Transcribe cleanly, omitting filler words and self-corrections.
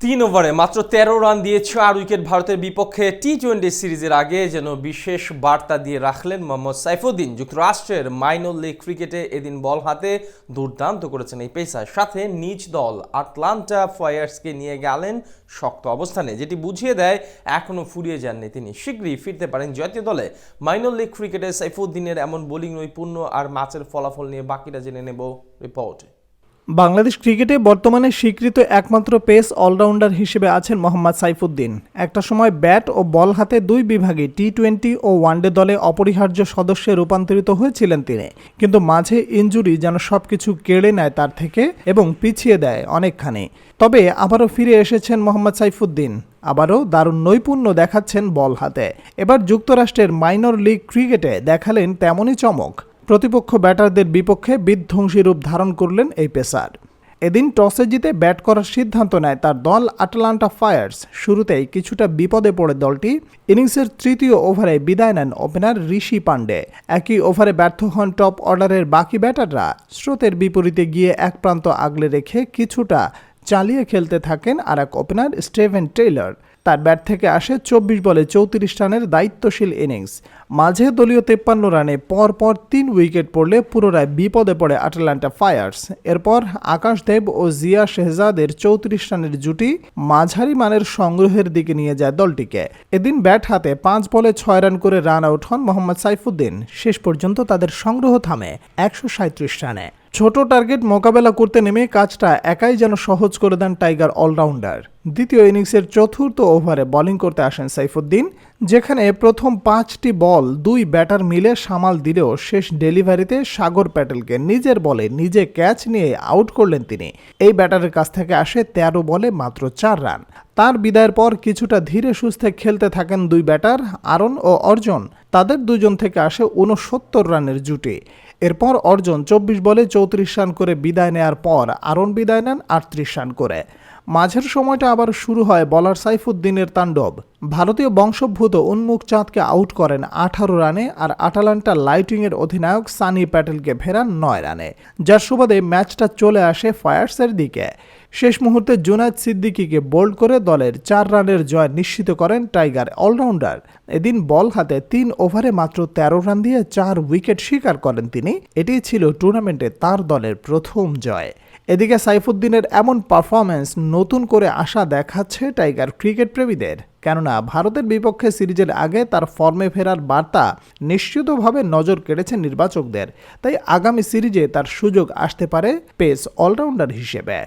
3 ওভারে মাত্র 13 রান দিয়ে 4 উইকেট ভারতের বিপক্ষে টি-20 সিরিজের আগে যেন বিশেষ বার্তা দিয়ে রাখলেন মোহাম্মদ সাইফুদ্দিন। যুক্তরাষ্ট্রের মাইনর লিগ ক্রিকেটে এদিন বল হাতে দুর্দান্ত করেছেন এই পেসার, সাথে নিজ দল আটলান্টা ফায়ার্সকে নিয়ে গেলেন শক্ত অবস্থানে, যেটি বুঝিয়ে দেয় এখনও ফুরিয়ে যাননি তিনি, শীঘ্রই ফিরতে পারেন জাতীয় দলে। মাইনর লিগ ক্রিকেটে সাইফুদ্দিনের এমন বোলিং নৈপুণ্য আর ম্যাচের ফলাফল নিয়ে বাকিটা জেনে নেব রিপোর্টে। বাংলাদেশ ক্রিকেটে বর্তমানে স্বীকৃত একমাত্র পেস অলরাউন্ডার হিসেবে আছেন মোহাম্মদ সাইফুদ্দিন। একটা সময় ব্যাট ও বল হাতে দুই বিভাগে টি-20 ও ওয়ানডে দলে অপরিহার্য সদস্যে রূপান্তরিত হয়েছিলেন তিনি, কিন্তু মাঝে ইনজুরি যেন সবকিছু কেড়ে নেয় তার থেকে এবং পিছিয়ে দেয় অনেকখানি। তবে আবারও ফিরে এসেছেন মোহাম্মদ সাইফুদ্দিন, আবারও দারুণ নৈপুণ্য দেখাচ্ছেন বল হাতে। এবার যুক্তরাষ্ট্রের মাইনর লিগ ক্রিকেটে দেখালেন তেমনই চমক। প্রতিপক্ষ ব্যাটারদের বিপক্ষে বিধ্বংসী রূপ ধারণ করলেন এই পেসার। এদিন টসে জিতে ব্যাট করার সিদ্ধান্ত নেয় তার দল আটলান্টা ফায়ার্স। শুরুতেই কিছুটা বিপদে পড়ে দলটি। ইনিংসের তৃতীয় ওভারে বিদায় নেন ওপেনার ঋষি পান্ডে। একই ওভারে ব্যর্থ হন টপ অর্ডারের বাকি ব্যাটাররা। স্রোতের বিপরীতে গিয়ে এক প্রান্ত আগলে রেখে কিছুটা চালিয়ে খেলতে থাকেন আর এক ওপেনার স্টিভেন টেইলর। তার ব্যাট থেকে আসে 24 বলে 34 রানের দায়িত্বশীল ইনিংস। মাঝে দলীয় 53 রানে পরপর 3 উইকেট পড়লে পুনরায় বিপদে পড়ে আটলান্টা ফায়ার্স। এরপর আকাশদেব ও জিয়া শেহজাদের 34 রানের জুটি মাঝারি মানের সংগ্রহের দিকে নিয়ে যায় দলটিকে। এদিন ব্যাট হাতে 5 বলে 6 রান করে রান আউট হন মোহাম্মদ সাইফুদ্দিন। শেষ পর্যন্ত তাদের সংগ্রহ থামে 137 রানে। ছোট টার্গেট মোকাবেলা করতে নেমে কাজটা একাই যেন সহজ করে দেন টাইগার অলরাউন্ডার। দ্বিতীয় ইনিংসের চতুর্থ ওভারে বোলিং করতে আসেন সাইফুদ্দিন, যেখানে প্রথম 5টি বল 2 ব্যাটার মিলে সামাল দিলেও শেষ ডেলিভারিতে সাগর প্যাটেলকে নিজের বলে নিজে ক্যাচ নিয়ে আউট করলেন তিনি। এই ব্যাটারের কাছ থেকে আসে 13 বলে মাত্র 4 রান। তার বিদায়ের পর কিছুটা ধীরে সুস্থে খেলতে থাকেন 2 ব্যাটার আরন ও অর্জন। তাদের দুজন থেকে আসে 69 রানের জুটি। এরপর অর্জন 24 বলে 34 রান করে বিদায় নেয়ার পর আরন বিদায় নেন 38 রান করে। মাঝের সময়টা আবার শুরু হয় বলার সাইফুদ্দিনের তাণ্ডব। ভারতীয় বংশোদ্ভূত উন্মুক চাঁদকে আউট করেন 18 রানে আর আটালান্টা লাইটিংয়ের অধিনায়ক সানি প্যাটেলকে ফেরান 9 রানে, যার সুবাদে ম্যাচটা চলে আসে ফায়ার্সের দিকে। শেষ মুহূর্তে জুনায়েদ সিদ্দিকীকে বোল্ড করে দলের 4 রানের জয় নিশ্চিত করেন টাইগার অলরাউন্ডার। এদিন বল হাতে 3 ওভারে মাত্র 13 রান দিয়ে 4 উইকেট শিকার করেন তিনি। এটিই ছিল টুর্নামেন্টে তার দলের প্রথম জয়। এদিকে সাইফুদ্দিনের এমন পারফরম্যান্স নতুন করে আশা দেখাচ্ছে টাইগার ক্রিকেট প্রেমীদের, কেননা ভারতের বিপক্ষে সিরিজের আগে তার ফর্মে ফেরার বার্তা নিশ্চিতভাবে নজর কেড়েছে নির্বাচকদের। তাই আগামী সিরিজে তার সুযোগ আসতে পারে পেস অলরাউন্ডার হিসেবে।